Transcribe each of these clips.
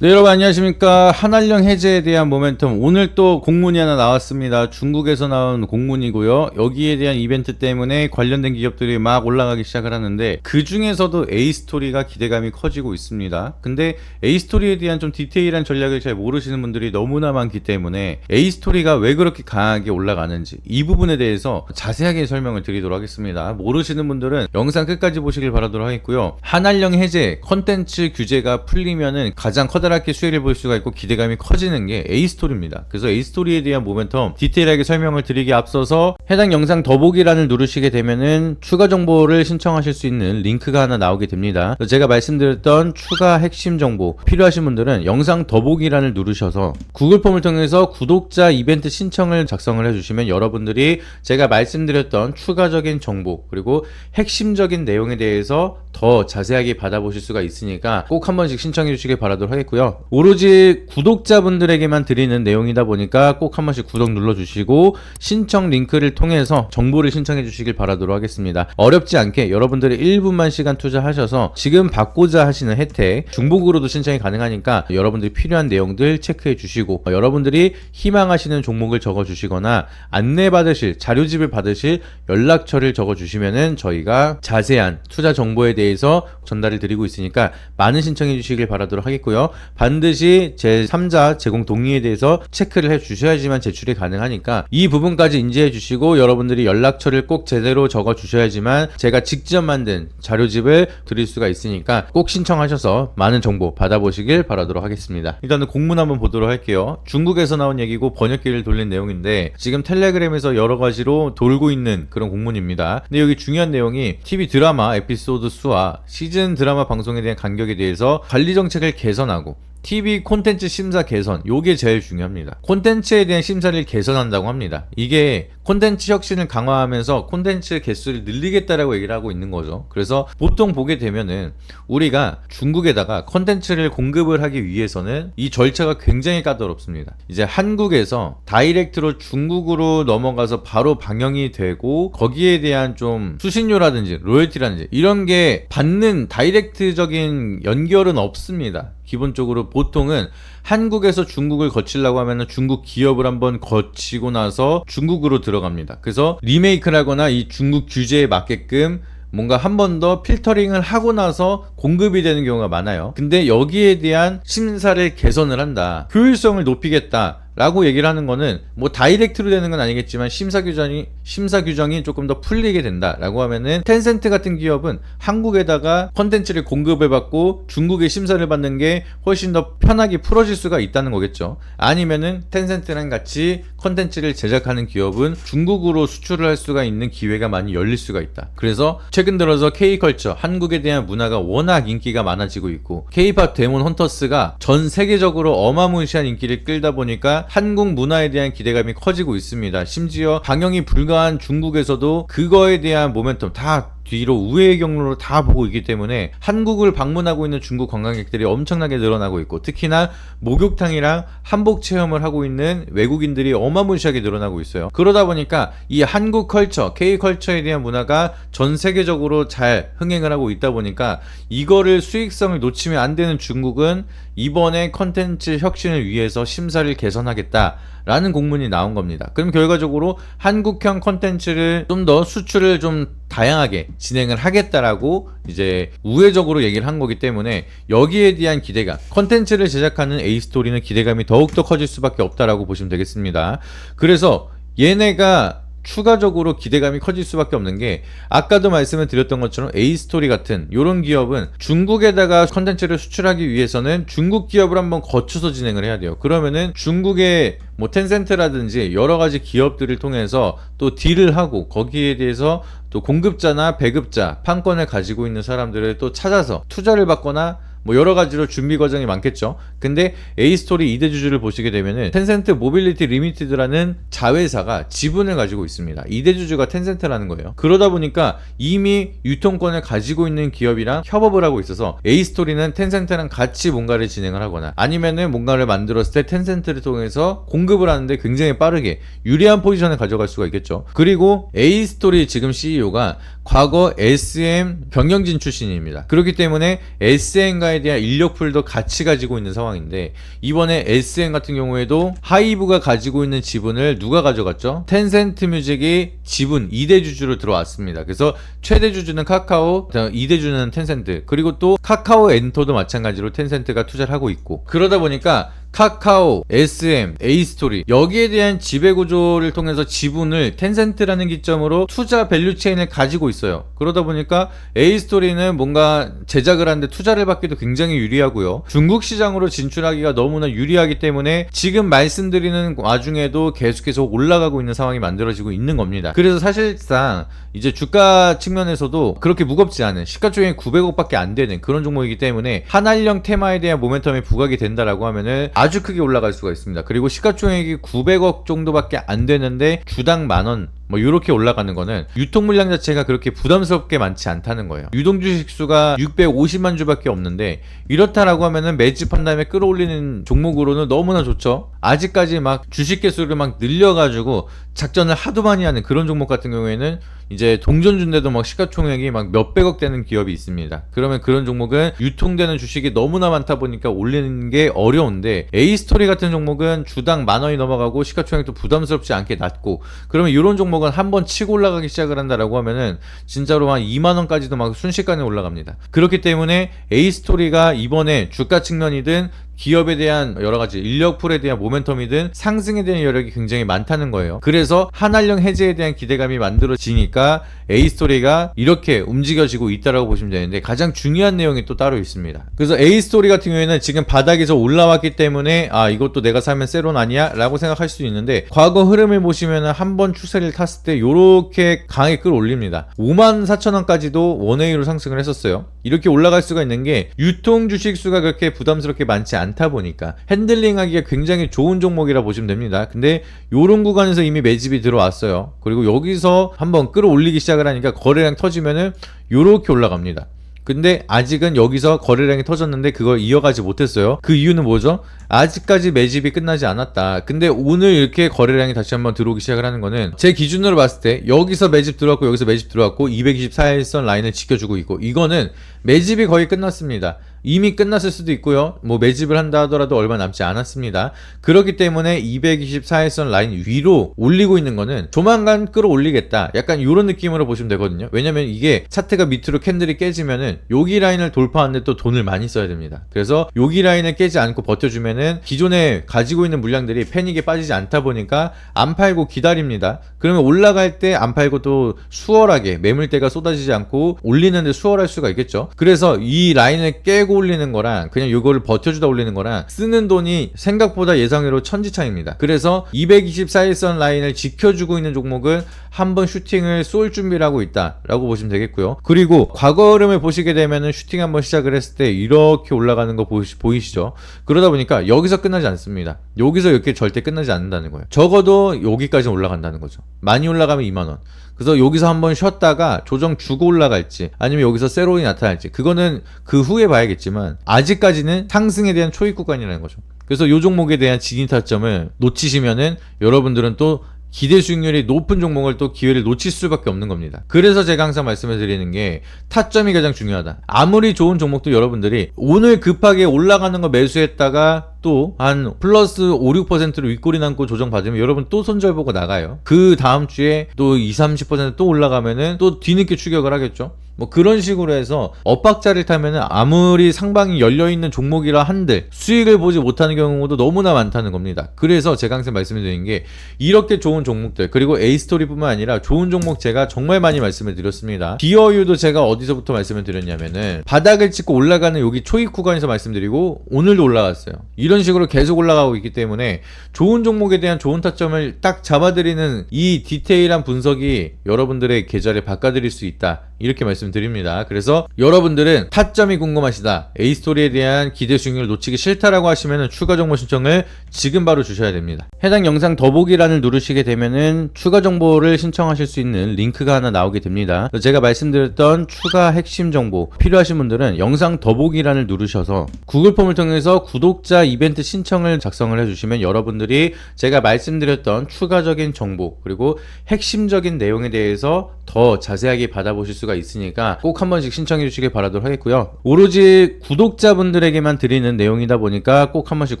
네, 여러분 안녕하십니까. 한알령 해제에 대한 모멘텀, 오늘 또 공문이 하나 나왔습니다. 중국에서 나온 공문이고요. 여기에 대한 이벤트 때문에 관련된 기업들이 막 올라가기 시작을 하는데, 그 중에서도 A스토리가 기대감이 커지고 있습니다. 근데 A스토리에 대한 좀 디테일한 전략을 잘 모르시는 분들이 너무나 많기 때문에 A스토리가 왜 그렇게 강하게 올라가는지, 이 부분에 대해서 자세하게 설명을 드리도록 하겠습니다. 모르시는 분들은 영상 끝까지 보시길 바라도록 하겠고요. 한알령 해제 컨텐츠 규제가 풀리면은 가장 커다랗게 수혜를 볼 수가 있고 기대감이 커지는 게 A스토리입니다. 그래서 A스토리에 대한 모멘텀 디테일하게 설명을 드리기 앞서서 해당 영상 더보기란을 누르시게 되면은 추가 정보를 신청하실 수 있는 링크가 하나 나오게 됩니다. 제가 말씀드렸던 추가 핵심 정보 필요하신 분들은 영상 더보기란을 누르셔서 구글 폼을 통해서 구독자 이벤트 신청을 작성을 해주시면 여러분들이 제가 말씀드렸던 추가적인 정보 그리고 핵심적인 내용에 대해서 더 자세하게 받아보실 수가 있으니까 꼭 한 번씩 신청해 주시길 바라도록 하겠고요. 오로지 구독자분들에게만 드리는 내용이다 보니까 꼭 한 번씩 구독 눌러주시고 신청 링크를 통해서 정보를 신청해 주시길 바라도록 하겠습니다. 어렵지 않게 여러분들이 1분만 시간 투자하셔서 지금 받고자 하시는 혜택 중복으로도 신청이 가능하니까 여러분들이 필요한 내용들 체크해 주시고, 여러분들이 희망하시는 종목을 적어 주시거나 안내받으실 자료집을 받으실 연락처를 적어 주시면은 저희가 자세한 투자 정보에 대해서 전달을 드리고 있으니까 많은 신청해 주시길 바라도록 하겠고요. 반드시 제3자 제공 동의에 대해서 체크를 해 주셔야지만 제출이 가능하니까 이 부분까지 인지해 주시고, 여러분들이 연락처를 꼭 제대로 적어 주셔야지만 제가 직접 만든 자료집을 드릴 수가 있으니까 꼭 신청하셔서 많은 정보 받아보시길 바라도록 하겠습니다. 일단은 공문 한번 보도록 할게요. 중국에서 나온 얘기고 번역기를 돌린 내용인데 지금 텔레그램에서 여러 가지로 돌고 있는 그런 공문입니다. 근데 여기 중요한 내용이 TV 드라마 에피소드 수와 시즌 드라마 방송에 대한 간격에 대해서 관리 정책을 개선하고 TV 콘텐츠 심사 개선, 요게 제일 중요합니다. 콘텐츠에 대한 심사를 개선한다고 합니다. 이게 콘텐츠 혁신을 강화하면서 콘텐츠 개수를 늘리겠다라고 얘기를 하고 있는 거죠. 그래서 보통 보게 되면은 우리가 중국에다가 콘텐츠를 공급을 하기 위해서는 이 절차가 굉장히 까다롭습니다. 이제 한국에서 다이렉트로 중국으로 넘어가서 바로 방영이 되고 거기에 대한 좀 수신료라든지 로열티라든지 이런 게 받는 다이렉트적인 연결은 없습니다. 기본적으로 보통은 한국에서 중국을 거치려고 하면은 중국 기업을 한번 거치고 나서 중국으로 들어갑니다. 그래서 리메이크를 하거나 이 중국 규제에 맞게끔 뭔가 한 번 더 필터링을 하고 나서 공급이 되는 경우가 많아요. 근데 여기에 대한 심사를 개선을 한다, 효율성을 높이겠다 라고 얘기를 하는 거는 뭐 다이렉트로 되는 건 아니겠지만 심사 규정이 조금 더 풀리게 된다 라고 하면은, 텐센트 같은 기업은 한국에다가 컨텐츠를 공급을 받고 중국의 심사를 받는 게 훨씬 더 편하게 풀어질 수가 있다는 거겠죠. 아니면은 텐센트랑 같이 컨텐츠를 제작하는 기업은 중국으로 수출을 할 수가 있는 기회가 많이 열릴 수가 있다. 그래서 최근 들어서 K컬처, 한국에 대한 문화가 워낙 인기가 많아지고 있고 K팝 데몬 헌터스가 전 세계적으로 어마무시한 인기를 끌다 보니까 한국 문화에 대한 기대감이 커지고 있습니다. 심지어 방영이 불가한 중국에서도 그거에 대한 모멘텀 다 뒤로 우회의 경로로 다 보고 있기 때문에 한국을 방문하고 있는 중국 관광객들이 엄청나게 늘어나고 있고, 특히나 목욕탕이랑 한복 체험을 하고 있는 외국인들이 어마무시하게 늘어나고 있어요. 그러다 보니까 이 한국 컬처, K컬처에 대한 문화가 전 세계적으로 잘 흥행을 하고 있다 보니까 이거를 수익성을 놓치면 안 되는 중국은 이번에 컨텐츠 혁신을 위해서 심사를 개선하겠다 라는 공문이 나온 겁니다. 그럼 결과적으로 한국형 컨텐츠를 좀 더 수출을 좀 다양하게 진행을 하겠다라고 이제 우회적으로 얘기를 한 거기 때문에 여기에 대한 기대감, 컨텐츠를 제작하는 A스토리는 기대감이 더욱더 커질 수밖에 없다라고 보시면 되겠습니다. 그래서 얘네가 추가적으로 기대감이 커질 수밖에 없는 게, 아까도 말씀을 드렸던 것처럼 A스토리 같은 이런 기업은 중국에다가 컨텐츠를 수출하기 위해서는 중국 기업을 한번 거쳐서 진행을 해야 돼요. 그러면은 중국의 뭐 텐센트라든지 여러 가지 기업들을 통해서 또 딜을 하고 거기에 대해서 또 공급자나 배급자, 판권을 가지고 있는 사람들을 또 찾아서 투자를 받거나 뭐 여러 가지로 준비 과정이 많겠죠. 근데 A스토리 2대 주주를 보시게 되면은 텐센트 모빌리티 리미티드라는 자회사가 지분을 가지고 있습니다. 2대 주주가 텐센트라는 거예요. 그러다 보니까 이미 유통권을 가지고 있는 기업이랑 협업을 하고 있어서 A스토리는 텐센트랑 같이 뭔가를 진행을 하거나 아니면은 뭔가를 만들었을 때 텐센트를 통해서 공급을 하는데 굉장히 빠르게 유리한 포지션을 가져갈 수가 있겠죠. 그리고 A스토리 지금 CEO가 과거 SM 경영진 출신입니다. 그렇기 때문에 SM과의 테마에 대한 인력풀도 같이 가지고 있는 상황인데, 이번에 SM 같은 경우에도 하이브가 가지고 있는 지분을 누가 가져갔죠? 텐센트 뮤직이 지분 2대 주주로 들어왔습니다. 그래서 최대 주주는 카카오, 2대 주주는 텐센트, 그리고 또 카카오 엔터도 마찬가지로 텐센트가 투자를 하고 있고, 그러다 보니까 카카오, SM, A스토리 여기에 대한 지배구조를 통해서 지분을 텐센트라는 기점으로 투자 밸류체인을 가지고 있어요. 그러다 보니까 A스토리는 뭔가 제작을 하는데 투자를 받기도 굉장히 유리하고요. 중국 시장으로 진출하기가 너무나 유리하기 때문에 지금 말씀드리는 와중에도 계속해서 올라가고 있는 상황이 만들어지고 있는 겁니다. 그래서 사실상 이제 주가 측면에서도 그렇게 무겁지 않은, 시가총액이 900억밖에 안 되는 그런 종목이기 때문에 한알령 테마에 대한 모멘텀이 부각이 된다라고 하면은 아주 크게 올라갈 수가 있습니다. 그리고 시가총액이 900억 정도밖에 안 되는데 주당 10,000원 뭐 이렇게 올라가는 거는 유통 물량 자체가 그렇게 부담스럽게 많지 않다는 거예요. 유동 주식 수가 650만 주밖에 없는데, 이렇다라고 하면은 매집한 다음에 끌어올리는 종목으로는 너무나 좋죠. 아직까지 막 주식 개수를 막 늘려가지고 작전을 하도 많이 하는 그런 종목 같은 경우에는 이제 동전준데도 막 시가총액이 막 몇백억 되는 기업이 있습니다. 그러면 그런 종목은 유통되는 주식이 너무나 많다 보니까 올리는 게 어려운데, A스토리 같은 종목은 주당 10,000원이 넘어가고 시가총액도 부담스럽지 않게 낮고, 그러면 이런 종목은 한번 치고 올라가기 시작을 한다라고 하면은 진짜로 한 20,000원까지도 막 순식간에 올라갑니다. 그렇기 때문에 A스토리가 이번에 주가 측면이든 기업에 대한 여러가지 인력풀에 대한 모멘텀이든 상승에 대한 여력이 굉장히 많다는 거예요. 그래서 한알령 해제에 대한 기대감이 만들어지니까 A스토리가 이렇게 움직여지고 있다라고 보시면 되는데, 가장 중요한 내용이 또 따로 있습니다. 그래서 A스토리 같은 경우에는 지금 바닥에서 올라왔기 때문에 아, 이것도 내가 사면 세론 아니야? 라고 생각할 수 있는데, 과거 흐름을 보시면은 한번 추세를 탔을 때 요렇게 강하게 끌어올립니다. 54,000원까지도 원웨이로 상승을 했었어요. 이렇게 올라갈 수가 있는 게 유통 주식 수가 그렇게 부담스럽게 많지 않다 보니까 핸들링하기가 굉장히 좋은 종목이라 보시면 됩니다. 근데 요런 구간에서 이미 매집이 들어왔어요. 그리고 여기서 한번 끌어올리기 시작을 하니까 거래량 터지면은 요렇게 올라갑니다. 근데 아직은 여기서 거래량이 터졌는데 그걸 이어가지 못했어요. 그 이유는 뭐죠? 아직까지 매집이 끝나지 않았다. 근데 오늘 이렇게 거래량이 다시 한번 들어오기 시작을 하는 거는, 제 기준으로 봤을 때 여기서 매집 들어왔고 여기서 매집 들어왔고 224일선 라인을 지켜주고 있고, 이거는 매집이 거의 끝났습니다. 이미 끝났을 수도 있고요. 뭐 매집을 한다 하더라도 얼마 남지 않았습니다. 그렇기 때문에 224일선 라인 위로 올리고 있는 거는 조만간 끌어올리겠다, 약간 이런 느낌으로 보시면 되거든요. 왜냐면 이게 차트가 밑으로 캔들이 깨지면은 여기 라인을 돌파하는데 또 돈을 많이 써야 됩니다. 그래서 여기 라인을 깨지 않고 버텨주면은 기존에 가지고 있는 물량들이 패닉에 빠지지 않다 보니까 안 팔고 기다립니다. 그러면 올라갈 때 안 팔고 또 수월하게 매물대가 쏟아지지 않고 올리는데 수월할 수가 있겠죠. 그래서 이 라인을 깨고 올리는 거랑 그냥 이거를 버텨주다 올리는 거랑 쓰는 돈이 생각보다 예상외로 천지차이입니다. 그래서 224일선 라인을 지켜주고 있는 종목은 한번 슈팅을 쏠 준비를 하고 있다 라고 보시면 되겠고요. 그리고 과거 흐름을 보시게 되면은 슈팅 한번 시작을 했을 때 이렇게 올라가는 거 보이시죠? 그러다 보니까 여기서 끝나지 않습니다. 여기서 이렇게 절대 끝나지 않는다는 거예요. 적어도 여기까지 올라간다는 거죠. 많이 올라가면 20,000원. 그래서 여기서 한번 쉬었다가 조정 주고 올라갈지 아니면 여기서 세론이 나타날지, 그거는 그 후에 봐야겠지만 아직까지는 상승에 대한 초입 구간이라는 거죠. 그래서 이 종목에 대한 진입 타점을 놓치시면은 여러분들은 또 기대 수익률이 높은 종목을 또 기회를 놓칠 수밖에 없는 겁니다. 그래서 제가 항상 말씀을 드리는 게 타점이 가장 중요하다. 아무리 좋은 종목도 여러분들이 오늘 급하게 올라가는 거 매수했다가 또 한 플러스 5-6%로 윗꼬리 남고 조정 받으면 여러분 또 손절보고 나가요. 그 다음 주에 또 20-30% 또 올라가면은 또 뒤늦게 추격을 하겠죠. 뭐 그런 식으로 해서 엇박자를 타면은 아무리 상방이 열려있는 종목이라 한들 수익을 보지 못하는 경우도 너무나 많다는 겁니다. 그래서 제가 항상 말씀드리는 게, 이렇게 좋은 종목들, 그리고 A스토리 뿐만 아니라 좋은 종목 제가 정말 많이 말씀을 드렸습니다. 디어유도 제가 어디서부터 말씀을 드렸냐면은 바닥을 찍고 올라가는 여기 초입 구간에서 말씀드리고 오늘도 올라갔어요. 이런 식으로 계속 올라가고 있기 때문에 좋은 종목에 대한 좋은 타점을 딱 잡아드리는 이 디테일한 분석이 여러분들의 계좌를 바꿔드릴 수 있다, 이렇게 말씀드립니다. 그래서 여러분들은 타점이 궁금하시다, A스토리에 대한 기대 수익률을 놓치기 싫다라고 하시면 추가 정보 신청을 지금 바로 주셔야 됩니다. 해당 영상 더보기란을 누르시게 되면은 추가 정보를 신청하실 수 있는 링크가 하나 나오게 됩니다. 제가 말씀드렸던 추가 핵심 정보 필요하신 분들은 영상 더보기란을 누르셔서 구글 폼을 통해서 구독자 이벤트 신청을 작성을 해주시면 여러분들이 제가 말씀드렸던 추가적인 정보 그리고 핵심적인 내용에 대해서 더 자세하게 받아보실 수가 수가 있으니까 꼭 한 번씩 신청해 주시길 바라도록 하겠고요. 오로지 구독자분들에게만 드리는 내용이다 보니까 꼭 한 번씩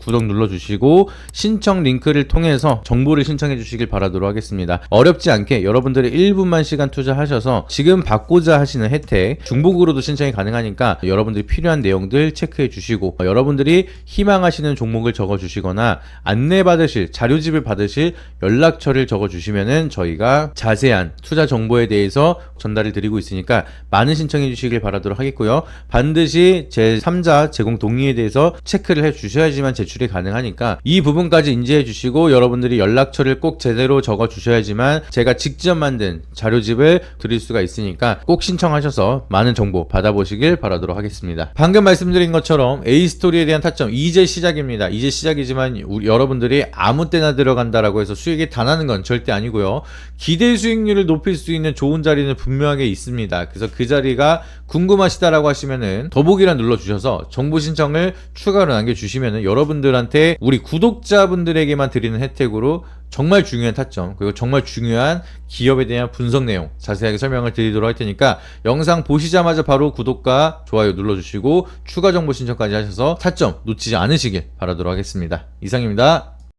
구독 눌러주시고 신청 링크를 통해서 정보를 신청해 주시길 바라도록 하겠습니다. 어렵지 않게 여러분들이 1분만 시간 투자하셔서 지금 받고자 하시는 혜택 중복으로도 신청이 가능하니까 여러분들이 필요한 내용들 체크해 주시고 여러분들이 희망하시는 종목을 적어 주시거나 안내 받으실 자료집을 받으실 연락처를 적어 주시면은 저희가 자세한 투자 정보에 대해서 전달을 드리고 있으니까 많은 신청해 주시길 바라도록 하겠고요. 반드시 제 3자 제공 동의에 대해서 체크를 해 주셔야지만 제출이 가능하니까 이 부분까지 인지해 주시고 여러분들이 연락처를 꼭 제대로 적어 주셔야지만 제가 직접 만든 자료집을 드릴 수가 있으니까 꼭 신청하셔서 많은 정보 받아보시길 바라도록 하겠습니다. 방금 말씀드린 것처럼 A스토리에 대한 타점 이제 시작입니다. 이제 시작이지만 여러분들이 아무 때나 들어간다라고 해서 수익이 다 나는 건 절대 아니고요. 기대 수익률을 높일 수 있는 좋은 자리는 분명하게 있습니다. 그래서 그 자리가 궁금하시다라고 하시면은 더보기란 눌러주셔서 정보 신청을 추가로 남겨주시면은 여러분들한테 우리 구독자분들에게만 드리는 혜택으로 정말 중요한 타점 그리고 정말 중요한 기업에 대한 분석 내용 자세하게 설명을 드리도록 할 테니까 영상 보시자마자 바로 구독과 좋아요 눌러주시고 추가 정보 신청까지 하셔서 타점 놓치지 않으시길 바라도록 하겠습니다. 이상입니다.